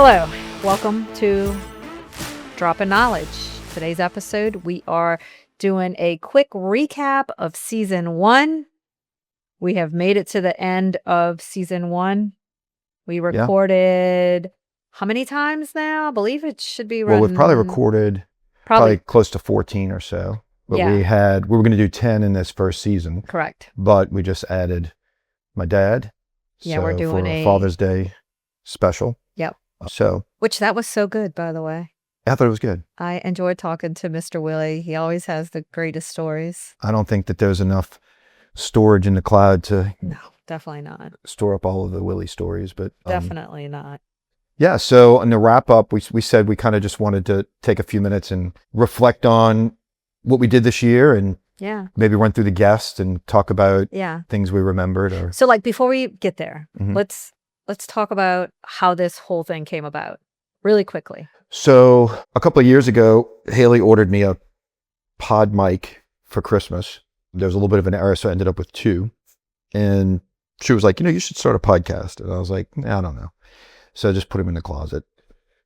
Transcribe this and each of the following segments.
Hello, welcome to Dropping Knowledge. Today's episode, we are doing a quick recap of season 1. We have made it to the end of season 1. We recorded how many times now? I believe it should be Well, we've probably recorded probably close to 14 or so. But we were going to do 10 in this first season. Correct. But we just added my dad. Yeah, we're doing for a Father's Day special. Yep. Which that was so good, by the way. I thought it was good. I enjoyed talking to Mr. Willie. He always has the greatest stories. I don't think that there's enough storage in the cloud to No, definitely not. store up all of the Willie stories, but Definitely not. Yeah, so in the wrap up, we said we kind of just wanted to take a few minutes and reflect on what we did this year and maybe run through the guests and talk about things we remembered. So like before we get there, Mhm. let's talk about how this whole thing came about really quickly. So a couple of years ago, Haley ordered me a pod mic for Christmas. There was a little bit of an error, so I ended up with 2. And she was like, you should start a podcast. And I was like, I don't know. So I just put him in the closet.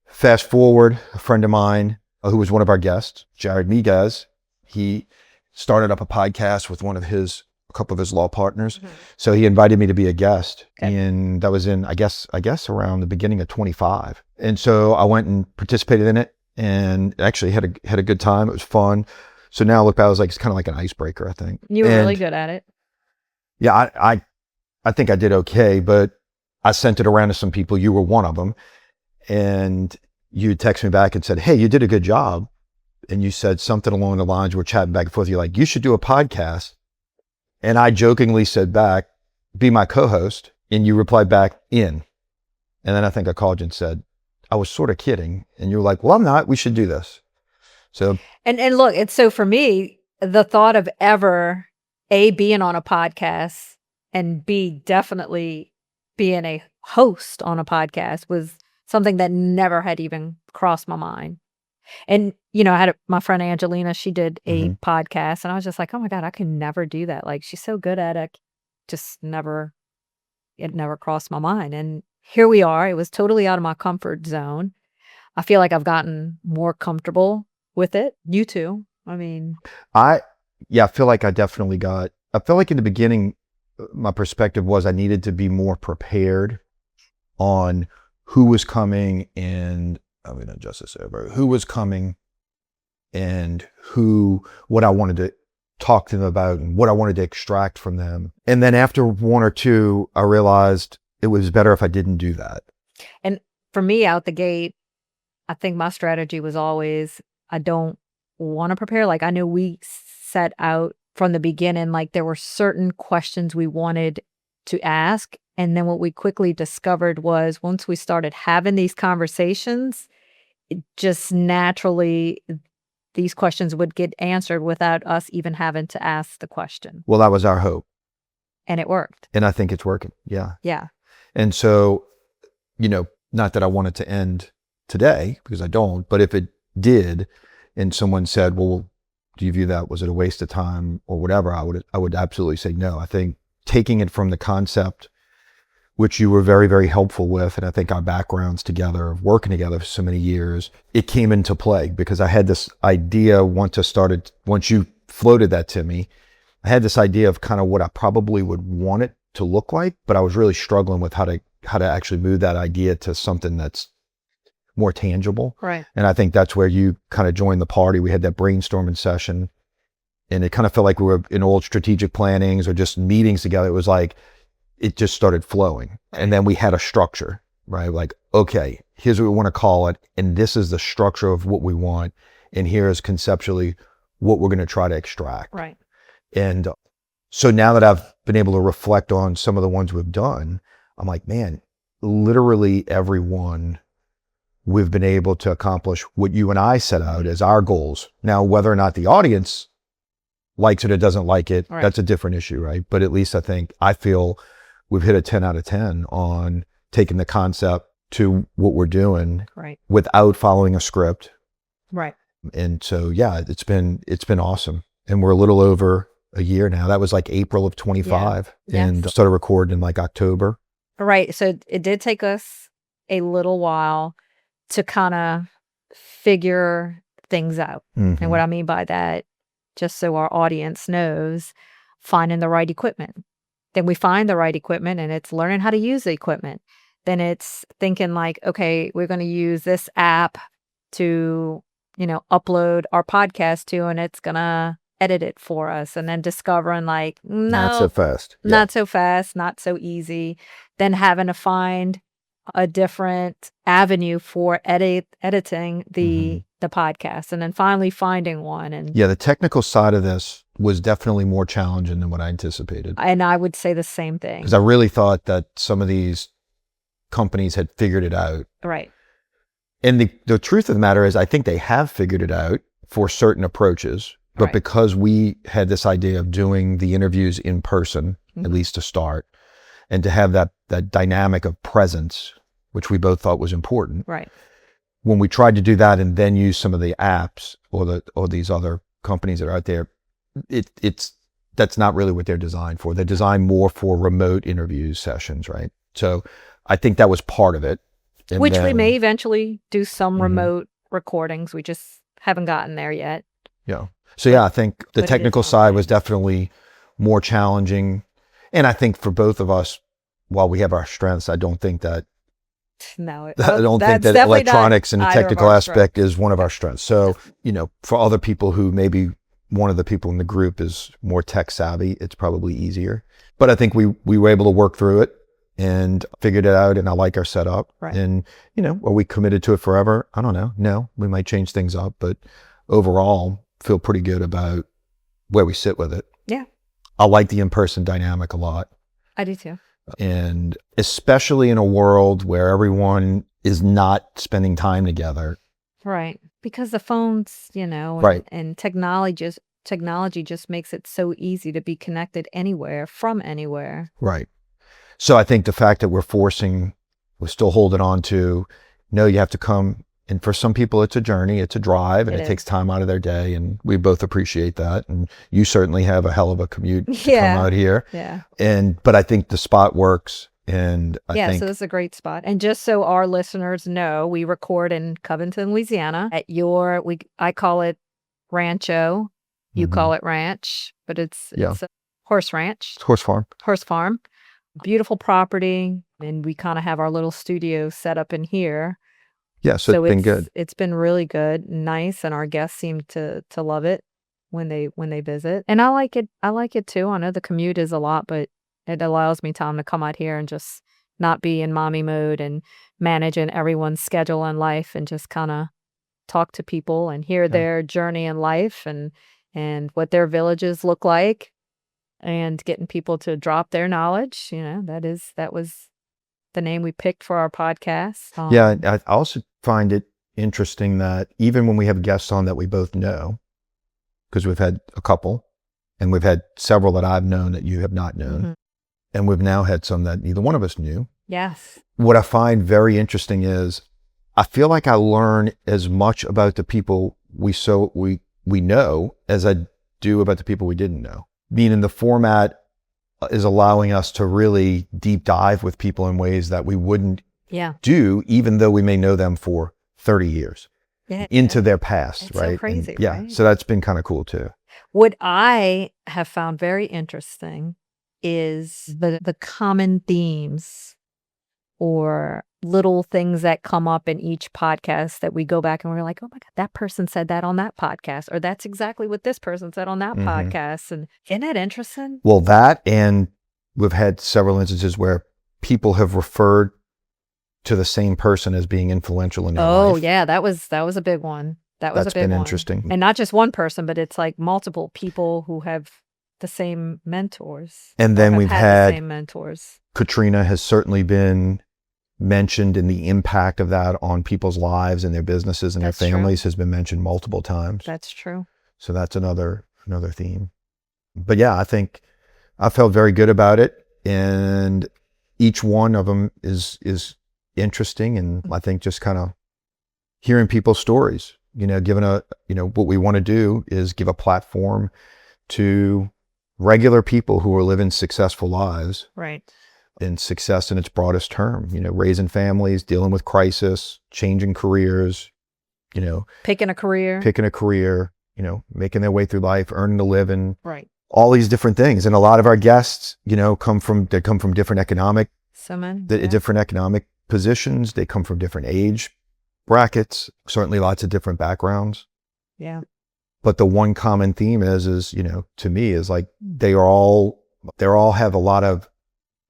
Fast forward, a friend of mine who was one of our guests, Jared Miguez, he started up a podcast with a couple of his law partners. Mm-hmm. So he invited me to be a guest. Okay. And that was in, I guess around the beginning of 25. And so I went and participated in it and actually had a good time. It was fun. So now I look back, I was like, it's kind of like an icebreaker, I think. You were really good at it. Yeah, I think I did okay, but I sent it around to some people. You were one of them. And you texted me back and said, hey, you did a good job. And you said something along the lines, we're chatting back and forth. You're like, you should do a podcast. And I jokingly said back, be my co-host. And you replied back, in. And then I think I called you and said, I was sort of kidding. And you were like, well, I'm not. We should do this. So. And look, it's so for me, the thought of ever, A, being on a podcast and B, definitely being a host on a podcast was something that never had even crossed my mind. And, I had my friend Angelina, she did a podcast and I was just like, oh my God, I can never do that. Like, she's so good at it. It never crossed my mind. And here we are. It was totally out of my comfort zone. I feel like I've gotten more comfortable with it. You too. I mean, I feel like I felt like in the beginning, my perspective was I needed to be more prepared on who was coming and I'm going to adjust this over. Who was coming and what I wanted to talk to them about and what I wanted to extract from them. And then after 1 or 2, I realized it was better if I didn't do that. And for me out the gate, I think my strategy was always, I don't want to prepare. Like I knew we set out from the beginning, like there were certain questions we wanted to ask. And then what we quickly discovered was once we started having these conversations, it just naturally, these questions would get answered without us even having to ask the question. Well, that was our hope. And it worked. And I think it's working. Yeah. Yeah. And so, not that I want it to end today because I don't, but if it did and someone said, well, do you view that, was it a waste of time or whatever? I would absolutely say no. I think taking it from the concept, which you were very, very helpful with, and I think our backgrounds together, of working together for so many years, it came into play because I had this idea once you floated that to me, I had this idea of kind of what I probably would want it to look like, but I was really struggling with how to actually move that idea to something that's more tangible. Right. And I think that's where you kind of joined the party. We had that brainstorming session and it kind of felt like we were in old strategic plannings or just meetings together. It was like, it just started flowing. And then we had a structure, right? Like, okay, here's what we want to call it. And this is the structure of what we want. And here's conceptually what we're going to try to extract. Right. And so now that I've been able to reflect on some of the ones we've done, I'm like, man, literally every one we've been able to accomplish what you and I set out as our goals. Now, whether or not the audience likes it or doesn't like it, that's a different issue, right? But at least I feel we've hit a 10 out of 10 on taking the concept to what we're doing without following a script. Right. And so, it's been awesome. And we're a little over a year now. That was like April of 25 and started recording in like October. Right. So it did take us a little while to kind of figure things out. And what I mean by that, just so our audience knows, finding the right equipment. Then we find the right equipment, and it's learning how to use the equipment. Then it's thinking like, okay, we're going to use this app to, upload our podcast to, and it's going to edit it for us. And then discovering like, Not so no, fast. Yeah. not so fast, not so easy. Then having to find a different avenue for editing the podcast, and then finally finding one. And Yeah, the technical side of this was definitely more challenging than what I anticipated. I would say the same thing. Because I really thought that some of these companies had figured it out. Right. And the truth of the matter is, I think they have figured it out for certain approaches. But Right. because we had this idea of doing the interviews in person, at least to start, and to have that dynamic of presence, which we both thought was important. Right. When we tried to do that and then use some of the apps or these other companies that are out there, that's not really what they're designed for. They're designed more for remote interview sessions, right? So I think that was part of it. And Which we then- may eventually do some remote recordings. We just haven't gotten there yet. Yeah. So yeah, I think the But it is technical something. side was definitely more challenging. And I think for both of us, while we have our strengths, I don't think that No, I don't think that's that definitely not electronics and the either of technical our aspect is one of our strengths. So, for other people who maybe one of the people in the group is more tech savvy, it's probably easier. But I think we were able to work through it and figured it out, and I like our setup. Right. And, are we committed to it forever? I don't know. No, we might change things up, but overall feel pretty good about where we sit with it. Yeah. I like the in-person dynamic a lot. I do too. And especially in a world where everyone is not spending time together. Right. Because the phones, and, Right. and technology just makes it so easy to be connected anywhere from anywhere. Right. So I think the fact that we're still holding on to, no, you have to come. And for some people, it's a journey, it's a drive, and It it is. takes time out of their day. And we both appreciate that. And you certainly have a hell of a commute to Yeah. come out here. Yeah. But I think the spot works. And I Yeah, think, so it's a great spot. And just so our listeners know, we record in Covington, Louisiana at I call it Rancho. You Mhm. call it Ranch, but it's Yeah. a horse ranch, it's Horse Farm. horse farm. Beautiful property, and we kind of have our little studio set up in here. Yeah. So it's been good. It's been really good, nice, and our guests seem to love it when they visit. And I like it. I like it too. I know the commute is a lot, but it allows me time to come out here and just not be in mommy mode and managing everyone's schedule and life, and just kind of talk to people and hear their journey in life and what their villages look like, and getting people to drop their knowledge. That was the name we picked for our podcast. Yeah. and I also find it interesting that even when we have guests on that we both know, because we've had a couple and we've had several that I've known that you have not known, Mhm. and we've now had some that neither one of us knew. Yes. What I find very interesting is I feel like I learn as much about the people we know as I do about the people we didn't know. Meaning the format is allowing us to really deep dive with people in ways that we wouldn't Yeah. do, even though we may know them for 30 years Yeah. into their past, It's so right? crazy, And yeah. right? So that's been kind of cool too. What I have found very interesting is the common themes or little things that come up in each podcast that we go back and we're like, oh my God, that person said that on that podcast, or that's exactly what this person said on that Mhm. podcast. And isn't that interesting? Well, that, and we've had several instances where people have referred to the same person as being influential in their Oh life. yeah, that was a big one. That was That's a big been one. interesting. And not just one person, but it's like multiple people who have the same mentors. And or then have we've the had same mentors. Katrina has certainly been mentioned, and the impact of that on people's lives and their businesses and That's their true. families has been mentioned multiple times. That's true. So that's another theme. But yeah, I think I felt very good about it, and each one of them is interesting, and I think just kind of hearing people's stories, giving what we want to do is give a platform to regular people who are living successful lives, Right. in success in its broadest term, raising families, dealing with crisis, changing careers, Picking a career. making their way through life, earning a living, Right. all these different things. And a lot of our guests, come from different economic different economic positions. They come from different age brackets, certainly lots of different backgrounds. Yeah. But the one common theme is, to me, is like they all have a lot of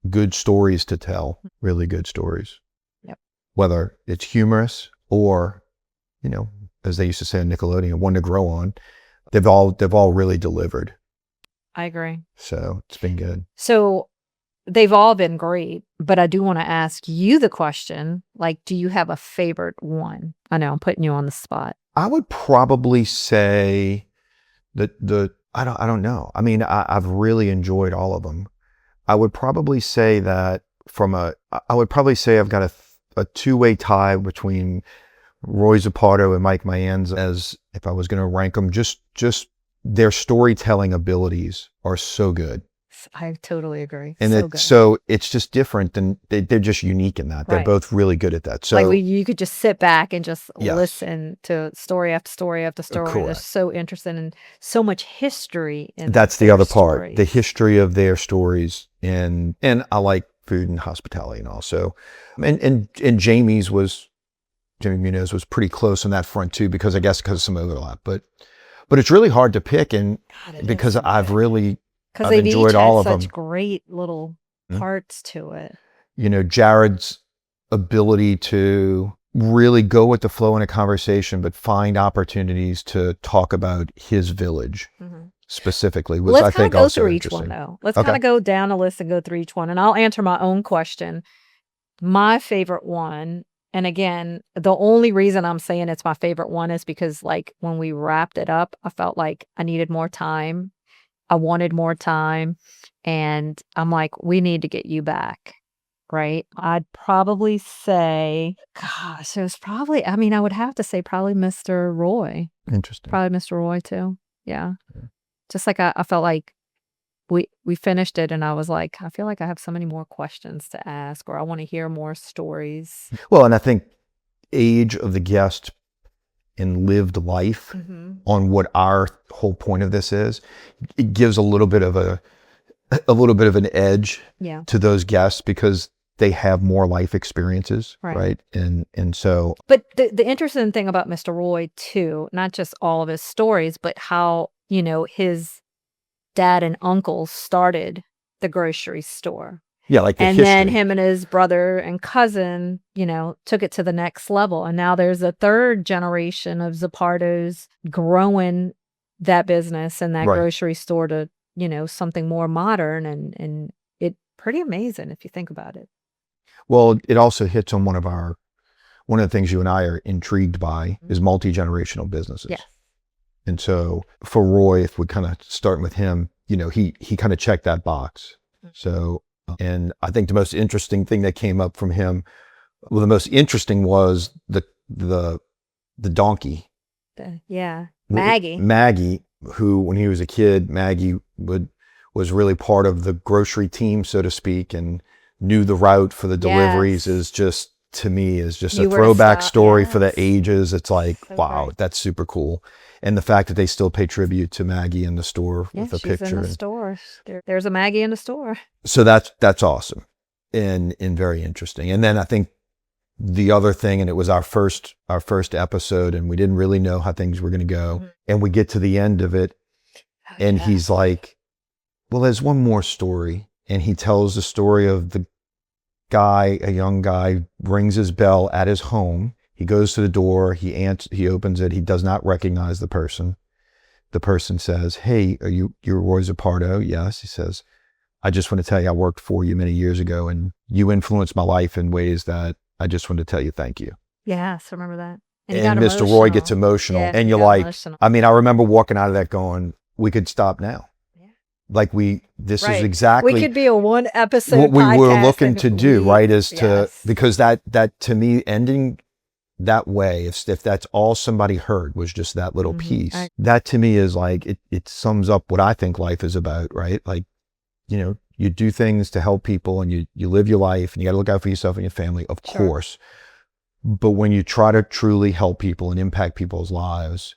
good stories to tell, really good stories. Yep. Whether it's humorous or, as they used to say on Nickelodeon, one to grow on, they've all really delivered. I agree. So it's been good. So they've all been great, but I do want to ask you the question, like, do you have a favorite one? I know I'm putting you on the spot. I would probably say that I don't know. I mean, I've really enjoyed all of them. I would probably say that I've got a two-way tie between Roy Zapata and Mike Mayans, as if I was going to rank them, just their storytelling abilities are so good. I totally agree. And so it's just different than they're just unique in that. They're both really good at that. So like you could just sit back and just Yes. listen to story after story after story. They're Correct. so interesting and so much history in That's the their other part, stories. the history of their stories. And I like food and hospitality and all. So, and Jamie Munoz was pretty close on that front too, because of some overlap, but it's really hard to pick. And God, it is because so I've good. really, Because I've they've enjoyed each all had of such them. great little Mhm. parts to it. Jared's ability to really go with the flow in a conversation, but find opportunities to talk about his village specifically was, Let's I kind of think, go also through each one, interesting. though. Let's Okay. kind of go down a list and go through each one, and I'll answer my own question. My favorite one, and again, the only reason I'm saying it's my favorite one is because, like, when we wrapped it up, I felt like I needed more time. I wanted more time, and I'm like, we need to get you back, right? I'd probably say, gosh, it was probably, I mean, I would have to say probably Mr. Roy. Interesting. Probably Mr. Roy too. Yeah. Just like I felt like we finished it and I was like, I feel like I have so many more questions to ask, or I want to hear more stories. Well, and I think age of the guest and lived life on what our whole point of this is, it gives a little bit of an edge Yeah. to those guests because they have more life experiences, right? And so, But the interesting thing about Mr. Roy too, not just all of his stories, but how, his dad and uncle started the grocery store. yeah, like the And history. then him and his brother and cousin, took it to the next level. And now there's a third generation of Zapardos growing that business and that grocery store to, something more modern. And it pretty amazing if you think about it. Well, it also hits on one of the things you and I are intrigued by is multi-generational businesses. Yes. And so for Roy, if we kind of start with him, he kind of checked that box. So, and I think the most interesting thing that came up from him, well, the most interesting was the donkey. Maggie, who, when he was a kid, Maggie was really part of the grocery team, so to speak, and knew the route for the deliveries. Is just, to me, is just a throwback story for the ages. It's like, so wow, that's super cool. And the fact that they still pay tribute to Maggie in the store with a picture. She's in the store. There's a Maggie in the store. So that's awesome and very interesting. And then I think the other thing, and it was our first episode, and we didn't really know how things were going to go. And we get to the end of it, and he's like, well, there's one more story. And he tells the story of the guy, a young guy, rings his bell at his home. He goes to the door, he opens it, he does not recognize the person. The person says, hey, you're Roy Zapardo? Yes. He says, I just want to tell you I worked for you many years ago and you influenced my life in ways that I just want to tell you thank you. Yes, I remember that. And Mr. Roy gets emotional. Yeah, and you're like, emotional. I mean, I remember walking out of that going, we could stop now. Like this is exactly. We could be a one episode what we podcast were looking to do, right? Because that to me, ending that way, if that's all somebody heard was just that little piece, that to me is like, it sums up what I think life is about, right? Like, you do things to help people and you live your life and you got to look out for yourself and your family, of Sure. course. But when you try to truly help people and impact people's lives,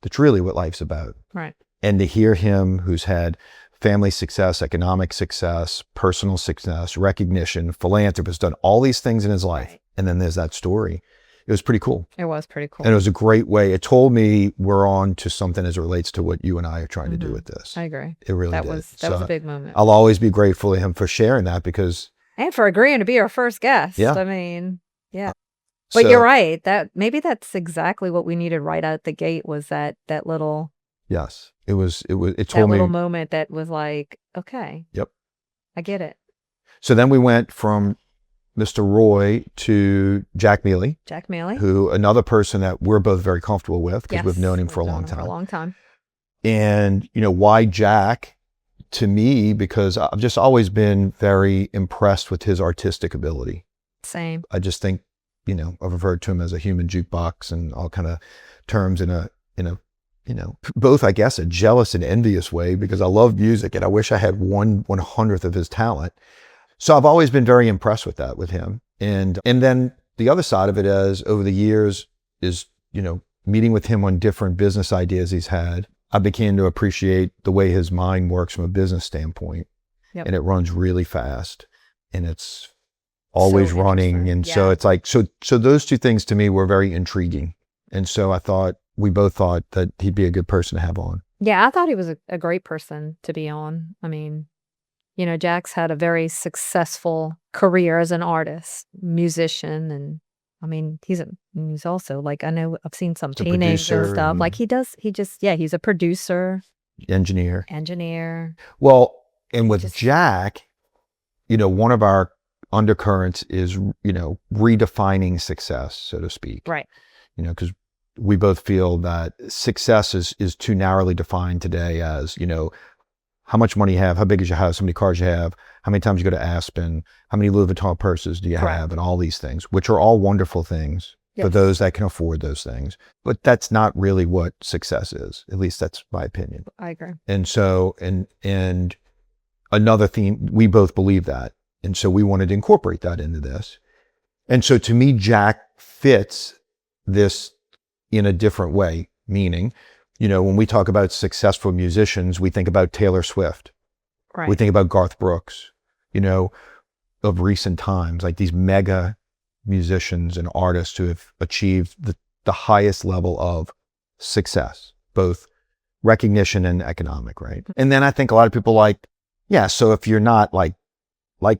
that's really what life's about. Right. And to hear him, who's had family success, economic success, personal success, recognition, philanthropist, done all these things in his life. Right. And then there's that story. It was pretty cool. It was pretty cool. And it was a great way. It told me we're on to something as it relates to what you and I are trying to do with this. I agree. It really That did. was So a big moment. I'll always be grateful to him for sharing that because And for agreeing to be our first guest. Yeah. I mean, yeah. But so- you're right. Maybe that's exactly what we needed right out the gate was that little Yes, it that told me. little moment that was like, okay. Yep. I get it. So then we went from Mr. Roy to Jack Mealy, Jack Mealy. who another person that we're both very comfortable with because we've known him for a long For a time. long time. And, why Jack? To me, because I've just always been very impressed with his artistic ability. Same. I just think, I've referred to him as a human jukebox and all kind of terms in a both, I guess, a jealous and envious way because I love music and I wish I had 1/100th of his talent. So I've always been very impressed with that with him. And then the other side of it is over the years is, meeting with him on different business ideas he's had. I began to appreciate the way his mind works from a business standpoint. Yep. And it runs really fast and it's always So running. interesting. And so Yeah. it's like, so those two things to me were very intriguing. And so we both thought that he'd be a good person to have on. Yeah, I thought he was a great person to be on. I mean, Jack's had a very successful career as an artist, musician, and I mean, he's also like, I know I've seen some He's a paintings and producer stuff. and- Like he's a producer, Engineer. Well, And with Just- Jack, one of our undercurrents is, redefining success, so to speak. right. Because we both feel that success is too narrowly defined today as, how much money you have, how big is your house, how many cars you have, how many times you go to Aspen, how many Louis Vuitton purses do you Correct. have, and all these things, which are all wonderful things for Yes. those that can afford those things. But that's not really what success is. At least that's my opinion. I agree. And so, and another theme, we both believe that. And so we wanted to incorporate that into this. And so to me, Jack fits this in a different way, meaning, when we talk about successful musicians, we think about Taylor Swift. Right. We think about Garth Brooks, of recent times, like these mega musicians and artists who have achieved the highest level of success, both recognition and economic, right? And then I think a lot of people so if you're not like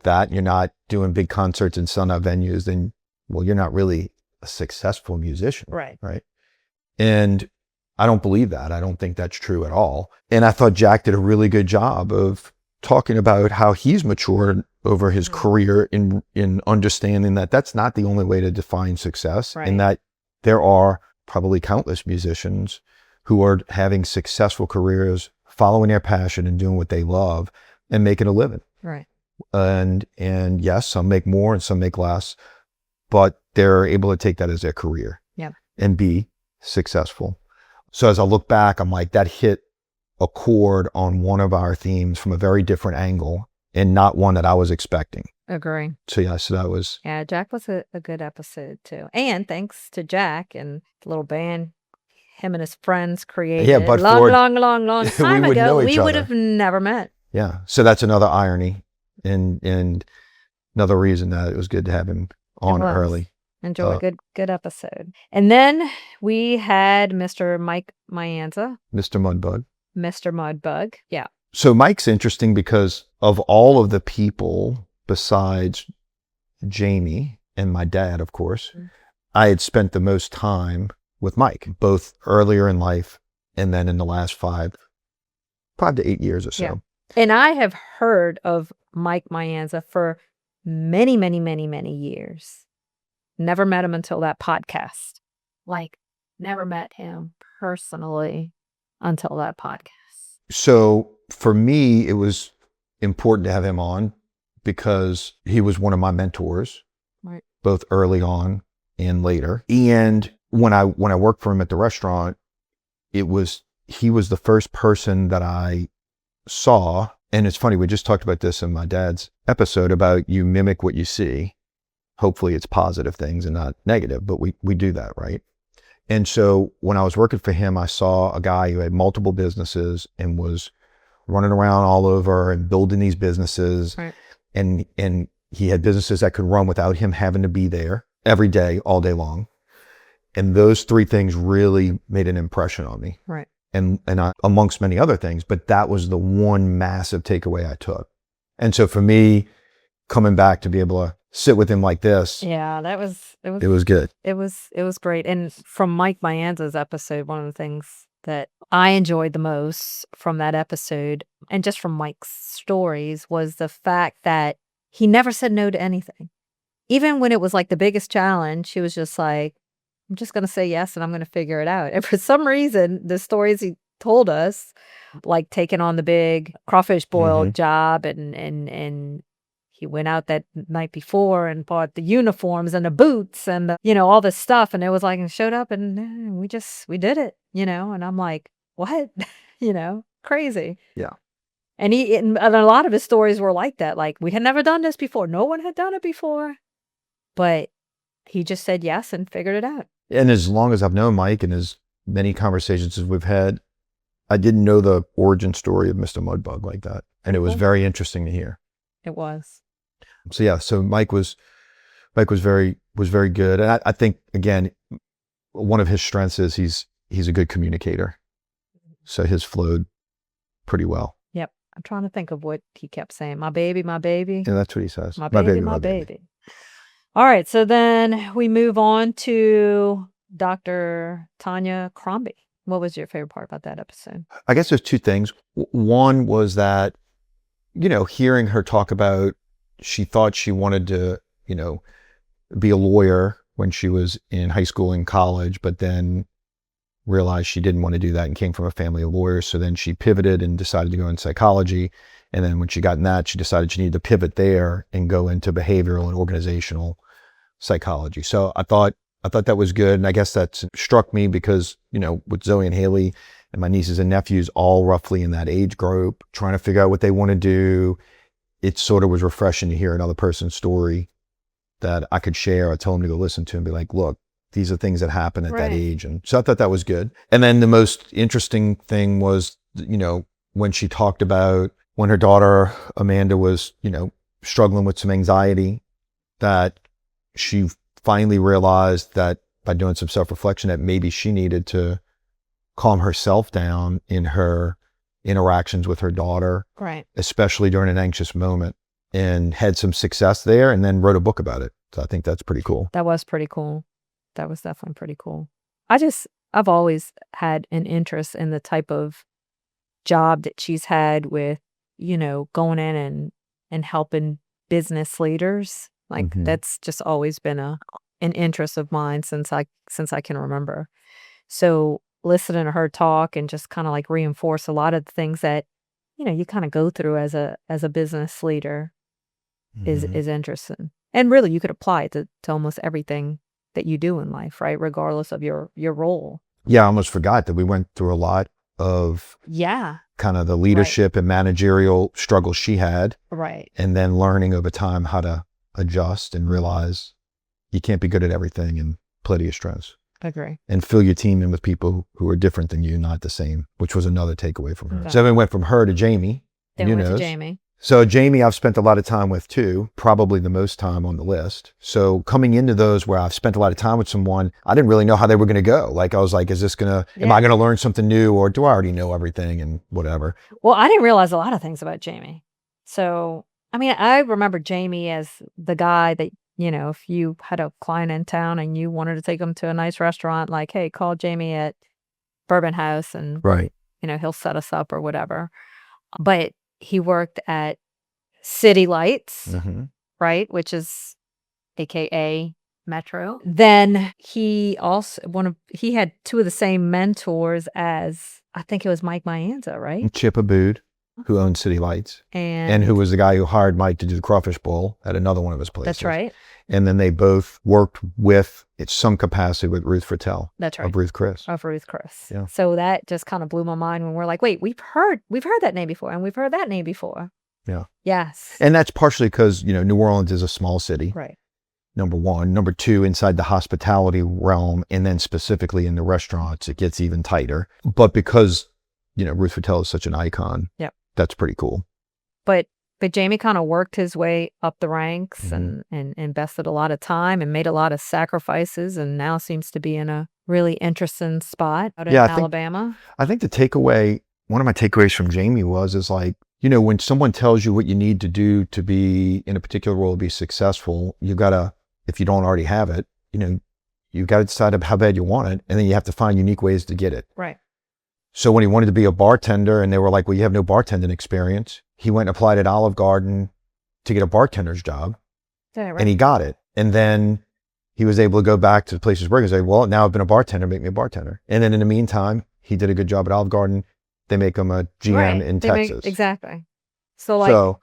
that, you're not doing big concerts and selling out venues, then, well, you're not really a successful musician. Right. Right. And I don't believe that. I don't think that's true at all. And I thought Jack did a really good job of talking about how he's matured over his career in understanding that that's not the only way to define success, Right. and that there are probably countless musicians who are having successful careers, following their passion and doing what they love and making a living. Right. And yes, some make more and some make less, but they're able to take that as their career. Yep. And be successful. So as I look back, I'm like, that hit a chord on one of our themes from a very different angle and not one that I was expecting. Agree. So yeah, so that was, Yeah, Jack was a good episode too. And thanks to Jack and the little band him and his friends created but long for- long we time wouldn't ago. know each We would other. have never met. yeah. So that's another irony and another reason that it was good to have him on was. early. Enjoy. Good episode. And then we had Mr. Mike Mianza, Mr. Mudbug. Mr. Mudbug. Yeah. So Mike's interesting because of all of the people besides Jamie and my dad, of course, Mhm. I had spent the most time with Mike, both earlier in life and then in the last 5 to 8 years or so. Yeah. And I have heard of Mike Mianza for many, many, many, many years. Never met him until that podcast. Like, never met him personally until that podcast. So for me, it was important to have him on because he was one of my mentors, Right. both early on and later. And when I worked for him at the restaurant, he was the first person that I saw And it's funny, we just talked about this in my dad's episode about you mimic what you see. Hopefully it's positive things and not negative, but we do that, right? And so when I was working for him, I saw a guy who had multiple businesses and was running around all over and building these businesses. Right. And he had businesses that could run without him having to be there every day, all day long. And those three things really made an impression on me. Right. And I, amongst many other things, but that was the one massive takeaway I took. And so for me, coming back to be able to sit with him like this, Yeah, it it was good. It was great. And from Mike Mayanza's episode, one of the things that I enjoyed the most from that episode, and just from Mike's stories, was the fact that he never said no to anything. Even when it was like the biggest challenge, he was just like, I'm just going to say yes and I'm going to figure it out. And for some reason, the stories he told us, like taking on the big crawfish boil job, and he went out that night before and bought the uniforms and the boots and all this stuff. And it was like, and showed up and we did it, and I'm like, what? Crazy. Yeah. And and a lot of his stories were like that. Like, we had never done this before. No one had done it before, but he just said yes and figured it out. And as long as I've known Mike and as many conversations as we've had, I didn't know the origin story of Mr. Mudbug like that. And it was very interesting to hear. It was. So yeah, so Mike was very good. And I think, again, one of his strengths is he's a good communicator. So his flowed pretty well. Yep. I'm trying to think of what he kept saying. My baby, my baby. Yeah, that's what he says. My baby, my baby. All right. So then we move on to Dr. Tanya Crombie. What was your favorite part about that episode? I guess there's two things. One was that, hearing her talk about, she thought she wanted to, be a lawyer when she was in high school and college, but then realized she didn't want to do that and came from a family of lawyers. So then she pivoted and decided to go in psychology. And then when she got in that, she decided she needed to pivot there and go into behavioral and organizational psychology. So I thought that was good. And I guess that struck me because, with Zoe and Haley and my nieces and nephews, all roughly in that age group, trying to figure out what they want to do, it sort of was refreshing to hear another person's story that I could share. I told them to go listen to and be like, look, these are things that happen at that age. And so I thought that was good. And then the most interesting thing was, when she talked about when her daughter, Amanda, was, struggling with some anxiety, that she finally realized that by doing some self-reflection that maybe she needed to calm herself down in her interactions with her daughter, right, especially during an anxious moment, and had some success there and then wrote a book about it. So I think that's pretty cool. That was pretty cool. That was definitely pretty cool. I've always had an interest in the type of job that she's had with, going in and helping business leaders. Like that's just always been an interest of mine since I can remember. So listening to her talk and just kind of like reinforce a lot of the things that, you kind of go through as a business leader is interesting. And really you could apply it to almost everything that you do in life, right? Regardless of your role. Yeah, I almost forgot that we went through a lot of kind of the leadership and managerial struggles she had. Right. And then learning over time how to adjust and realize you can't be good at everything and plenty of strengths. Agree. And fill your team in with people who are different than you, not the same, which was another takeaway from her. Okay. So then we went from her to Jamie. Then we went to Jamie. So Jamie, I've spent a lot of time with too, probably the most time on the list. So coming into those where I've spent a lot of time with someone, I didn't really know how they were going to go. Like I was like, am I going to learn something new, or do I already know everything and whatever? Well, I didn't realize a lot of things about Jamie. So, I remember Jamie as the guy that, if you had a client in town and you wanted to take them to a nice restaurant, like, hey, call Jamie at Bourbon House and, he'll set us up or whatever. But he worked at City Lights, right? Which is AKA Metro. Then he had two of the same mentors as, I think it was Mike Mayanza, right? Chip Abood. who owned City Lights, and and who was the guy who hired Mike to do the Crawfish Bowl at another one of his places. that's right. And then they both worked with, in some capacity, with Ruth Fertel That's right. of Ruth Chris. Of Ruth Chris. Yeah. So that just kind of blew my mind when we're like, wait, we've heard that name before, and we've heard that name before. Yeah. Yes. And that's partially because, New Orleans is a small city. Right. Number one. Number two, inside the hospitality realm, and then specifically in the restaurants, it gets even tighter. But because, Ruth Fertel is such an icon, Yep. That's pretty cool. But Jamie kind of worked his way up the ranks Mm-hmm. and invested a lot of time and made a lot of sacrifices, and now seems to be in a really interesting spot out in Yeah, I think- Alabama. I think one of my takeaways from Jamie is like, when someone tells you what you need to do to be in a particular role, to be successful, you gotta, if you don't already have it, you gotta decide how bad you want it, and then you have to find unique ways to get it. Right. So when he wanted to be a bartender and they were like, well, you have no bartending experience, he went and applied at Olive Garden to get a bartender's job, Yeah, right. and he got it. And then he was able to go back to the places where he say, well, now I've been a bartender, make me a bartender. And then in the meantime, he did a good job at Olive Garden. They make him a GM Right. in They Texas. exactly. So like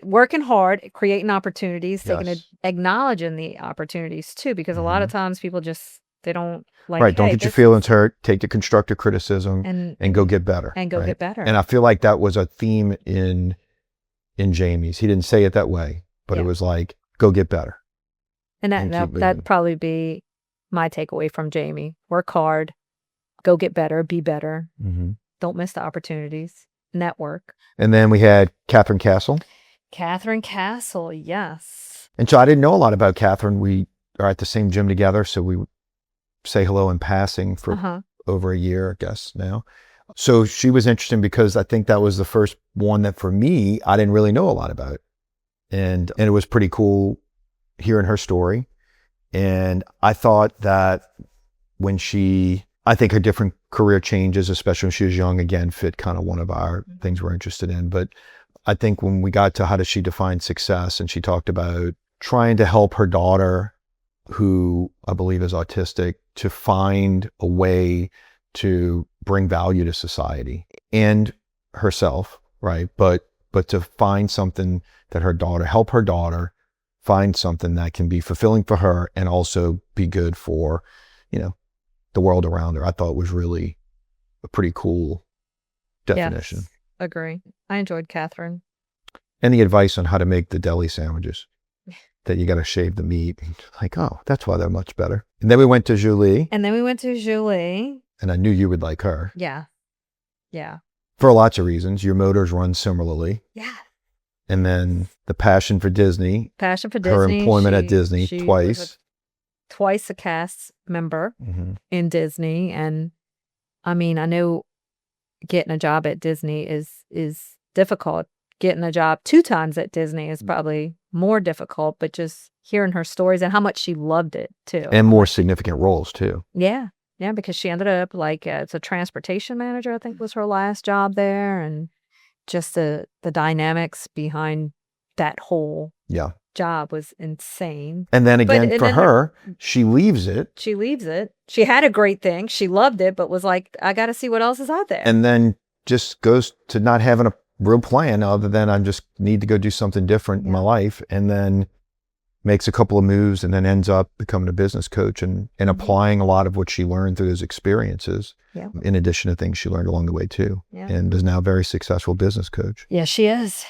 working hard, creating opportunities, Yes. acknowledging the opportunities too, because a lot of times people they don't like, right. Don't hey, get your this- feelings hurt. Take the constructive criticism and go get better. and go right? get better. And I feel like that was a theme in Jamie's. He didn't say it that way, but it Yeah. was like, go get better. And and keep moving. that'd probably be my takeaway from Jamie. Work hard, go get better, be better. Mm-hmm. Don't miss the opportunities. Network. And then we had Catherine Castle. Catherine Castle, yes. And so I didn't know a lot about Catherine. We are at the same gym together, so we say hello in passing for Uh-huh. over a year, I guess now. So she was interesting because I think that was the first one that for me, I didn't really know a lot about. And it was pretty cool hearing her story. And I thought that I think her different career changes, especially when she was young, again, fit kind of one of our things we're interested in. But I think when we got to how does she define success, and she talked about trying to help her daughter, who I believe is autistic, to find a way to bring value to society and herself, right? But to find something that help her daughter find something that can be fulfilling for her and also be good for, the world around her. I thought was really a pretty cool definition. Yes, agree. I enjoyed Catherine. And the advice on how to make the deli sandwiches, that you got to shave the meat. Like, oh, that's why they're much better. And then we went to Julie, And then we went to Julie. and I knew you would like her Yeah. Yeah. for lots of reasons. Your motors run similarly. Yeah. And then the passion for Disney, Passion for Disney. her employment at Disney she was twice. twice a cast member Mm-hmm. in Disney. And I mean, I know getting a job at Disney is difficult. Getting a job 2 times at Disney is probably more difficult, but just hearing her stories and how much she loved it too. And more significant roles too. Yeah. Yeah. Because she ended up as a transportation manager, I think was her last job there. And just the dynamics behind that whole Yeah. job was insane. And then again, and for then her, she leaves it She leaves it. She had a great thing. She loved it, but was like, I got to see what else is out there. and then just goes to not having a real plan other than I just need to go do something different in my Yeah. life, and then makes a couple of moves and then ends up becoming a business coach and applying a lot of what she learned through those experiences, Yeah. in addition to things she learned along the way too, Yeah. and is now a very successful business coach. Yeah, she is.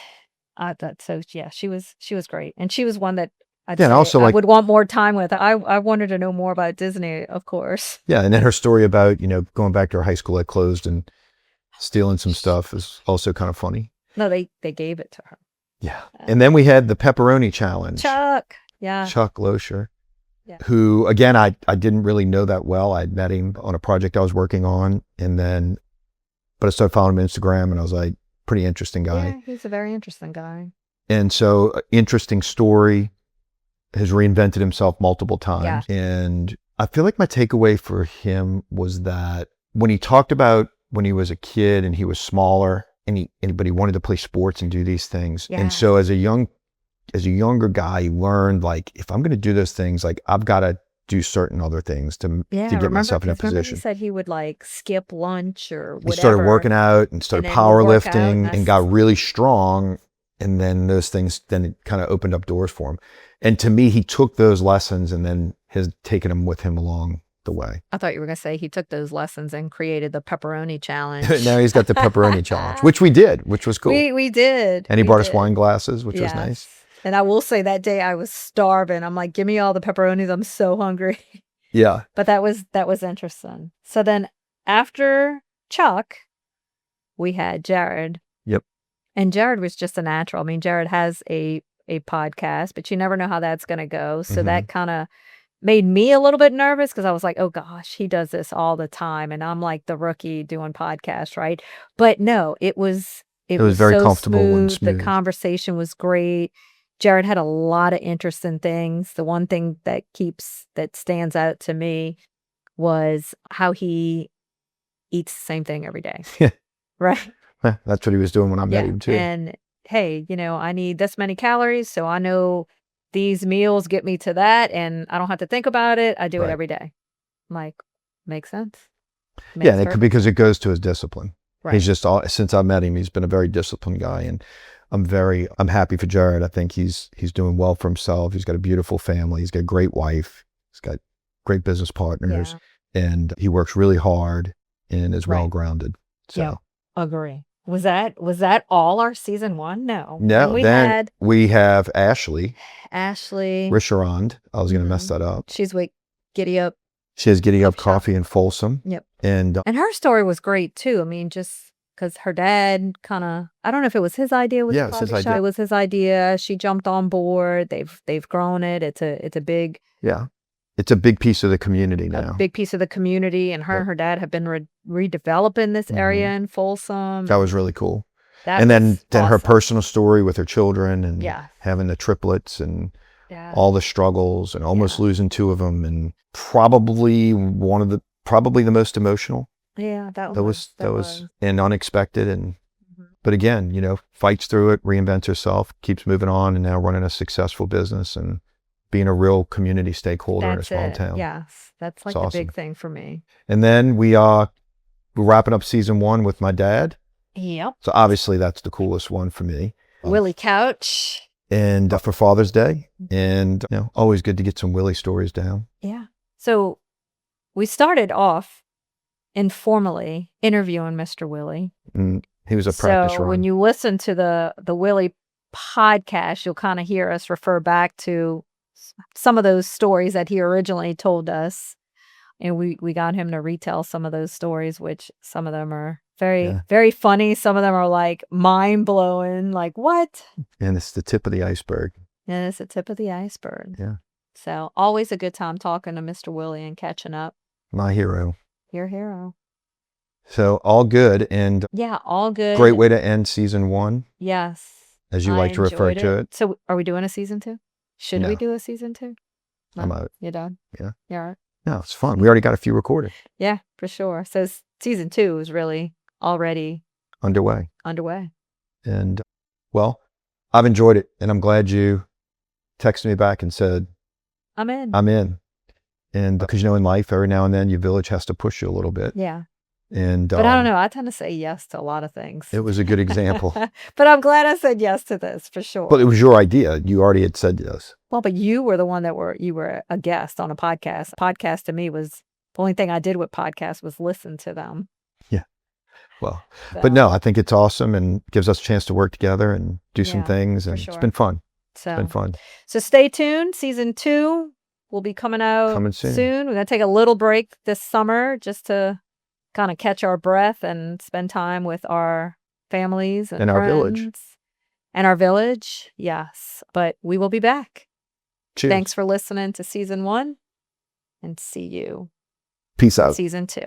I thought so. Yeah, she was great, and she was one that I'd Yeah, and say also, I like- would want more time with. I wanted to know more about Disney, of course. Yeah. And then her story about, going back to her high school that closed and stealing some stuff is also kind of funny. No, they gave it to her. Yeah. And then we had the pepperoni challenge. Chuck. Yeah. Chuck Loescher, Yeah. who, again, I didn't really know that well. I'd met him on a project I was working on, but I started following him on Instagram, and I was like, pretty interesting guy. Yeah, he's a very interesting guy. And so, interesting story, has reinvented himself multiple times. Yeah. And I feel like my takeaway for him was that when he talked about when he was a kid and he was smaller and but he wanted to play sports and do these things. Yeah. And so as a younger guy, he learned, like, if I'm going to do those things, like, I've got to do certain other things to Yeah, get remember? myself in a 'Cause remember he position. said he would like skip lunch or He started whatever, working out and started then he'd work out, powerlifting and and got really strong. And then those things then kind of opened up doors for him. And to me, he took those lessons and then has taken them with him along the way. I thought you were going to say he took those lessons and created the pepperoni challenge. Now he's got the pepperoni challenge, which we did, which was cool. We did. And he we brought us did. wine glasses, which was Yes. nice. And I will say that day I was starving. I'm like, give me all the pepperonis. I'm so hungry. Yeah. But that was interesting. So then after Chuck, we had Jared. Yep. And Jared was just a natural. I mean, Jared has a podcast, but you never know how that's going to go. So that kind of made me a little bit nervous because I was like, oh gosh, he does this all the time. And I'm like the rookie doing podcasts, right? But no, it was very so comfortable and The smooth. conversation was great. Jared had a lot of interesting things. The one thing that stands out to me was how he eats the same thing every day. Right? That's what he was doing when I met him too. And hey, I need this many calories, so I know these meals get me to that, and I don't have to think about it. I do it Right. every day. I'm like, makes sense. Yeah, and because it goes to his discipline. Right. He's just since I met him, he's been a very disciplined guy, and I'm happy for Jared. I think he's doing well for himself. He's got a beautiful family. He's got a great wife. He's got great business partners, and he works really hard and is Right. well grounded. So Yeah, agree. Was that all our season 1? No. no, we then had we have Ashley Ashley. Richarand. I was going to mess that up. She's with Giddy Up. She has Giddy Up Coffee shop. Coffee in Folsom. Yep. And And her story was great too. I mean, just because her dad kind of, I don't know if it was his idea with Yeah, the it was his coffee shop. idea. It was his idea. She jumped on board. They've grown it. It's a big yeah, it's a big piece of the community a now. big piece of the community, and her Yep. and her dad have been redeveloping this area in Folsom. That was really cool. That And then was her awesome. personal story with her children and Yeah. having the triplets and Yeah. all the struggles and almost losing 2 of them, and probably the most emotional. Yeah, That was and unexpected, and but again, fights through it, reinvents herself, keeps moving on, and now running a successful business and being a real community stakeholder in a small town. Yes, that's like It's the awesome. big thing for me. And then we're wrapping up season 1 with my dad. Yep. So obviously that's the coolest one for me. Willie Couch. And for Father's Day, and always good to get some Willie stories down. Yeah. So we started off informally interviewing Mr. Willie. And he was a practice So run. when you listen to the Willie podcast, you'll kind of hear us refer back to some of those stories that he originally told us. And we got him to retell some of those stories, which some of them are very, very funny. Some of them are like mind blowing. Like, what? And it's the tip of the iceberg. And it's the tip of the iceberg. Yeah. So always a good time talking to Mr. Willie and catching up. My hero. Your hero. So all good, and Yeah, all good. great way to end season 1, Yes. as you I like to refer enjoyed to it. So are we doing a season 2? Should we No. do a season 2? I'm out. You done? Yeah. You all right? No, it's fun. We already got a few recorded, Yeah, for sure. So season 2 is really already underway. underway. And well, I've enjoyed it, and I'm glad you texted me back and said, I'm in. I'm in. And because, in life, every now and then, your village has to push you a little bit. Yeah. And But I don't know. I tend to say yes to a lot of things. it was a good example. But I'm glad I said yes to this for sure. But it was your idea. You already had said yes. Well, but you were the one you were a guest on a podcast. Podcast to me was the only thing I did with podcasts was listen to them. Yeah. Well, So, but no, I think it's awesome and gives us a chance to work together and do some Yeah, things. for And sure. it's been fun. So, It's been fun. so stay tuned. Season 2 will be coming out Coming soon. We're going to take a little break this summer just to kind of catch our breath and spend time with our families and our village. friends. And our village. Yes. But we will be back. Cheers. Thanks for listening to season 1, and see you Peace out. season 2.